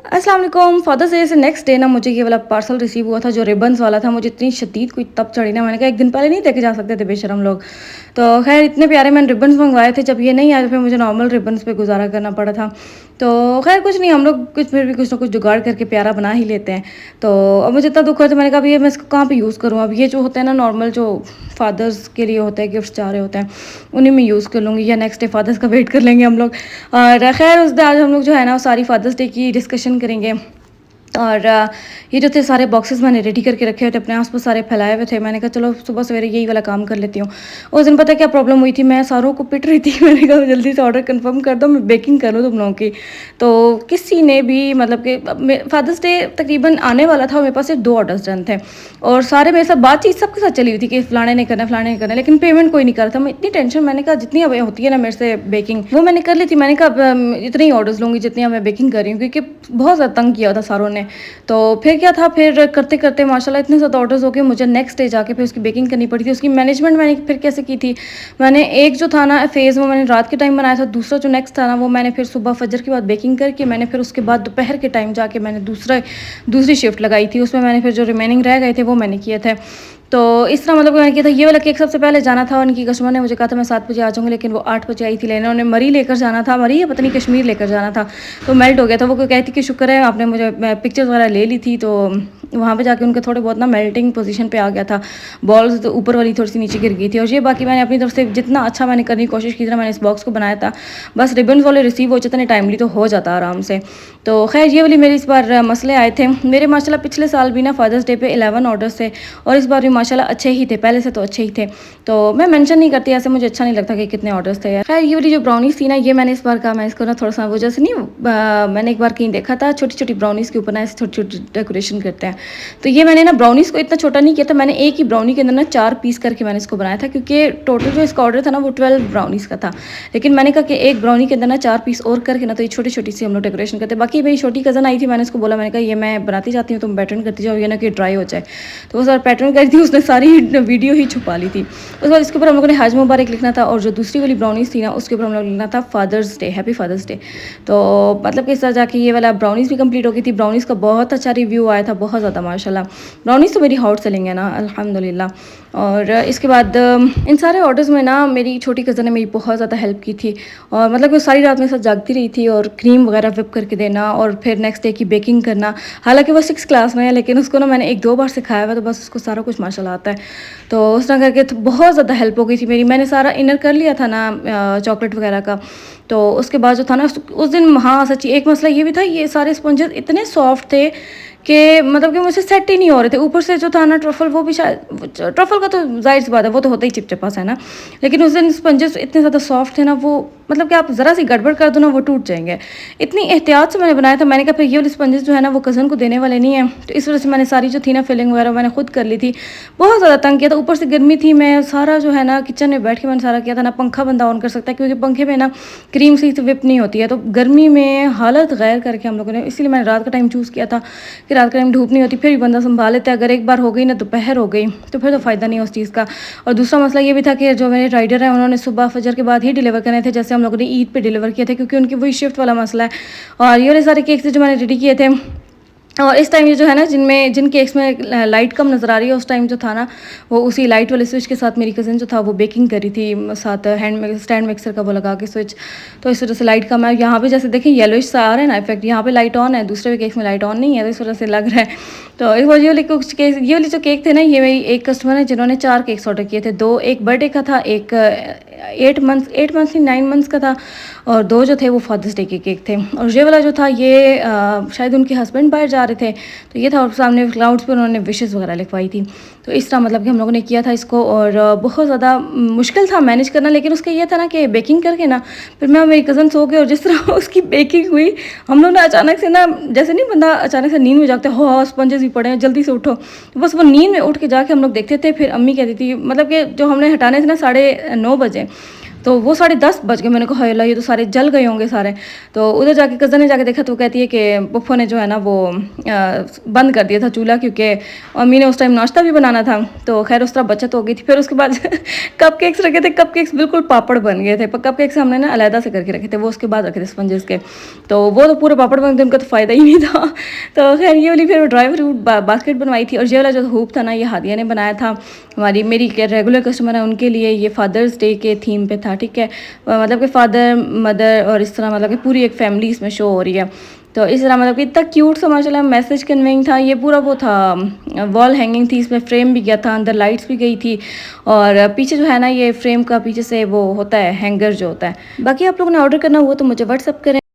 अस्सलाम वालेकुम। Fathers day से नेक्स्ट डे ना मुझे ये वाला पार्सल रिसीव हुआ था जो रिबन्स वाला था। मुझे इतनी शदीद कोई तब चढ़ी ना, मैंने कहा एक दिन पहले नहीं देखे जा सकते थे बेशरम लोग। तो खैर इतने प्यारे मैंने रिबन्स मंगवाए थे, जब ये नहीं आए तो फिर मुझे नॉर्मल रिबन्स पे गुजारा करना पड़ा था। तो खैर कुछ नहीं, हम लोग कुछ फिर भी कुछ ना कुछ जुगाड़ करके प्यारा बना ही लेते हैं। तो अब मुझे इतना दुख है, तो मैंने कहा अब ये मैं इसको कहाँ पे यूज़ करूँ। अब ये जो होता है ना नॉर्मल जो फादर्स के लिए होता है, गिफ्ट्स जा रहे होते हैं, उन्हीं में यूज़ कर लूँगी या नेक्स्ट डे फादर्स का वेट कर लेंगे हम लोग। और खैर उस दिन आज हम लोग जो है ना सारी फादर्स डे की डिस्कशन करेंगे। और ये जो थे सारे बॉक्सेस मैंने रेडी करके रखे हुए थे, अपने आस पास सारे फैलाए हुए थे। मैंने कहा चलो सुबह सवेरे यही वाला काम कर लेती हूँ। उस दिन पता है क्या प्रॉब्लम हुई थी, मैं सारों को पिट रही थी। मैंने कहा जल्दी से ऑर्डर कंफर्म कर दो, मैं बेकिंग कर लूँ तुम लोगों की। तो किसी ने भी मतलब कि फादर्स डे तकरीबन आने वाला था, मेरे पास सिर्फ 2 ऑर्डर्स डन थे और सारे मेरे साथ बातचीत सबके साथ चली हुई थी कि फलाने नहीं करना, फलाने नहीं करना, लेकिन पेमेंट कोई नहीं कर रहा था। मैं इतनी टेंशन, मैंने कहा जितनी अब होती है ना मेरे से बेकिंग वो मैंने कर ली थी। मैंने कहा अब इतने ही ऑर्डर्स लूँगी जितनी अब मैं बेकिंग कर रही हूँ, क्योंकि बहुत ज़्यादा तंग किया था सारों ने। तो फिर क्या था, फिर करते करते माशाल्लाह इतने ज़्यादा ऑर्डर्स हो गए, मुझे नेक्स्ट डे जाके फिर उसकी बेकिंग करनी पड़ी थी। उसकी मैनेजमेंट मैंने फिर कैसे की थी, मैंने एक जो था ना फेज़ वो मैंने रात के टाइम बनाया था, दूसरा जो नेक्स्ट था ना वो मैंने फिर सुबह फजर के बाद बेकिंग करके मैंने फिर उसके बाद दोपहर के टाइम जाके मैंने दूसरी शिफ्ट लगाई थी। उसमें मैंने फिर जो रिमेनिंग रह गए थे वो मैंने किए थे। तो इस तरह मतलब मैंने किया था। ये वाला केक सबसे पहले जाना था, उनकी कस्टमर ने मुझे कहा था मैं 7 बजे आ जाऊँगी, लेकिन वो 8 बजे आई थी लेने। उन्हें मरी लेकर जाना था, मरी या पता नहीं कश्मीर लेकर जाना था, तो मेल्ट हो गया था। वो कोई कहती कि शुक्र है आपने मुझे पिक्चर्स वगैरह ले ली थी। तो वहाँ पे जाके उनके थोड़े बहुत ना मेल्टिंग पोजीशन पे आ गया था, बॉल्स तो ऊपर वाली थोड़ी सी नीचे गिर गई थी। और ये बाकी मैंने अपनी तरफ से जितना अच्छा मैंने करने की कोशिश की थी ना, मैंने इस बॉक्स को बनाया था। बस रिबन्स वाले रिसीव हो जाते ना टाइमली तो हो जाता आराम से। तो खैर ये वाली मेरे इस बार मसले आए थे। मेरे माशाल्लाह पिछले साल भी ना फादर्स डे पे 11 ऑर्डर्स थे और इस बार भी माशाल्लाह अच्छे ही थे, पहले से तो अच्छे ही थे। तो मैं मेंशन नहीं करती ऐसे, मुझे अच्छा नहीं लगता कि कितने ऑर्डर्स थे यार। खैर ये वाली जो ब्राउनीज थी ना, ये मैंने इस बार कहा मैं इसको ना थोड़ा सा वो जैसे नहीं मैंने एक बार कहीं देखा था छोटी छोटी ब्राउनीज़ के ऊपर ना ऐसे छोटी छोटी डेकोरेशन करते हैं। तो ये मैंने ना ब्राउनीज़ को इतना छोटा नहीं किया था, मैंने एक ही ब्राउनी के अंदर ना 4 पीस करके मैंने इसको बनाया था, क्योंकि टोटल जो इसका ऑर्डर था ना वो 12 ब्राउनीज़ का था। लेकिन मैंने कहा कि एक ब्राउनी के अंदर ना 4 पीस और करके ना तो ये छोटी छोटी सी हम लोग डेकोरेशन करते। बाकी मेरी छोटी कज़न आई थी, मैंने उसको बोला, मैंने कहा ये मैं बनाती जाती हूँ, तुम पैटर्न करती जाओ, ये ना कि ड्राई हो जाए। तो वो सारा पैटर्न करी थी, उसने सारी वीडियो ही छुपा ली थी। उसके बाद इसके ऊपर हम लोगों ने हज मुबारक लिखना था, और जो दूसरी वाली ब्राउनीज़ थी ना उसके ऊपर हम लोग लिखना था father's day, happy father's day. तो मतलब कि इस तरह जाके ये वाला ब्राउनीज़ भी कंप्लीट हो गई थी। ब्राउनीज़ का बहुत अच्छा रिव्यू आया था, बहुत ज़्यादा माशाल्लाह। ब्राउनीज़ तो मेरी हॉट सेलिंग है ना अल्हम्दुलिल्लाह। और इसके बाद इन सारे ऑर्डर्स में ना मेरी छोटी कज़न ने मेरी बहुत ज़्यादा हेल्प की थी, और मतलब वो सारी रात मेरे साथ जागती रही थी, और क्रीम वगैरह विप करके देना और फिर नेक्स्ट डे की बेकिंग करना। हालांकि वो 6 क्लास में है, लेकिन उसको ना मैंने 1-2 बार सिखाया हुआ, तो बस उसको सारा कुछ माशाल्लाह आता है। तो उस तरह करके तो बहुत ज़्यादा हेल्प हो गई थी मेरी। मैंने सारा इनर कर लिया था ना चॉकलेट वगैरह का। तो उसके बाद जो था ना उस दिन, हाँ सच्ची एक मसला ये भी था, ये सारे स्पंजेस इतने सॉफ्ट थे कि मतलब कि मुझसे सेट ही नहीं हो रहे थे। ऊपर से जो था ना ट्रफल, वो भी शायद ट्रफल का तो जाहिर सी बात है वो तो होता ही चिपचिपा सा है ना, लेकिन उस दिन स्पंजेस इतने ज़्यादा सॉफ्ट थे ना, वो मतलब कि आप ज़रा सी गड़बड़ कर दो ना वो टूट जाएंगे। इतनी एहतियात से मैंने बनाया था। मैंने कहा फिर ये वाले स्पंजेस जो है ना वो कज़न को देने वाले नहीं है, तो इस वजह से मैंने सारी जो थी ना फिलिंग वगैरह मैंने खुद कर ली थी। बहुत ज़्यादा तंग किया था, ऊपर से गर्मी थी। मैं सारा जो है ना किचन में बैठ के मैंने सारा किया था। ना पंखा बंदा ऑन कर सकता है, क्योंकि पंखे में ना क्रीम से विप नहीं होती है, तो गर्मी में हालत गैर करके हम लोगों ने, इसलिए मैंने रात का टाइम चूज़ किया था कि रात का टाइम धूप नहीं होती, फिर भी बंदा संभाल लेता है। अगर एक बार हो गई ना दोपहर हो गई तो फिर तो फ़ायदा नहीं है उस चीज़ का। और दूसरा मसला ये भी था कि जो मेरे राइडर हैं उन्होंने सुबह फजर के बाद ही डिलीवर करने थे, जैसे हम लोगों ने ईद पे डिलीवर किए थे, क्योंकि उनकी वही शिफ्ट वाला मसला है। और ये वाले सारे केक थे जो मैंने रेडी किए थे। और इस टाइम ये जो है ना जिन केक्स में लाइट कम नज़र आ रही है, उस टाइम जो था ना वो उसी लाइट वाले स्विच के साथ मेरी कज़न जो था वो बेकिंग करी थी, साथ स्टैंड मिक्सर का वो लगा के स्विच। तो इस वजह से लाइट कम है। यहाँ पे जैसे देखें येलोइश सा आ रहा है ना इफेक्ट, यहाँ पे लाइट ऑन है, दूसरे केक्स में लाइट ऑन नहीं है, तो इस वजह से लग रहा है। तो इस वजह वाली कुछ केक, ये वाली जो केक थे ना, ये मेरी एक कस्टमर है जिन्होंने 4 केक्स ऑर्डर किए थे। 2 एक बर्थडे का था, एक 8 मंथ्स नहीं 9 मंथ्स का था, और 2 जो थे वो फादर्स डे के केक थे। और ये वाला जो था ये शायद उनके हस्बैंड बाहर जा रहे थे, तो ये था। और सामने क्लाउड्स पे उन्होंने विशेस वगैरह लिखवाई थी। तो इस तरह मतलब कि हम लोगों ने किया था इसको, और बहुत ज़्यादा मुश्किल था मैनेज करना। लेकिन उसका ये था ना कि बेकिंग करके ना फिर मैं और मेरी कज़न सो गए, और जिस तरह उसकी बेकिंग हुई, हम लोग ना अचानक से ना, जैसे नहीं बंदा अचानक से नींद में जागते हो, स्पंजेस भी पड़े हैं जल्दी से उठो, तो बस वो नींद में उठ के जाके हम लोग देखते थे। फिर अम्मी कहती थी, मतलब कि जो हमने हटाने थे ना 9:30 बजे, तो वो 10:30 बज गए। मैंने कहा हाय अल्लाह, ये तो सारे जल गए होंगे सारे। तो उधर जाके कज़न ने जाके देखा तो वो कहती है कि पप्पू ने जो है ना वो बंद कर दिया था चूल्हा, क्योंकि अम्मी ने उस टाइम नाश्ता भी बनाना था। तो खैर उस तरह बचत हो गई थी। फिर उसके बाद कपकेक्स रखे थे, कपकेक्स बिल्कुल पापड़ बन गए थे। पर कपकेक्स हमने ना अलहदा से करके रखे थे, वो उसके बाद रखे थे स्पंजेस के। तो वो तो पूरे पापड़ बन गए, उनका तो फ़ायदा ही नहीं था। तो खैर ये वाली फिर ड्राई फ्रूट बास्केट बनवाई थी। और ये वाला जो हुप था ना, ये हादिया ने बनाया था, हमारी मेरी रेगुलर कस्टमर है उनके लिए। ये फादर्स डे के थीम पे था, ठीक है। मतलब कि फादर मदर और इस तरह, मतलब कि पूरी एक फैमिली इसमें शो हो रही है। तो इस तरह मतलब कि इतना क्यूट सा माशाल्लाह मैसेज कन्वेइंग था। ये पूरा वो था, वॉल हैंगिंग थी, इसमें फ्रेम भी गया था, अंदर लाइट्स भी गई थी। और पीछे जो है ना, ये फ्रेम का पीछे से वो होता है हैंगर जो होता है। बाकी आप लोगों ने ऑर्डर करना हुआ तो मुझे व्हाट्सअप करें।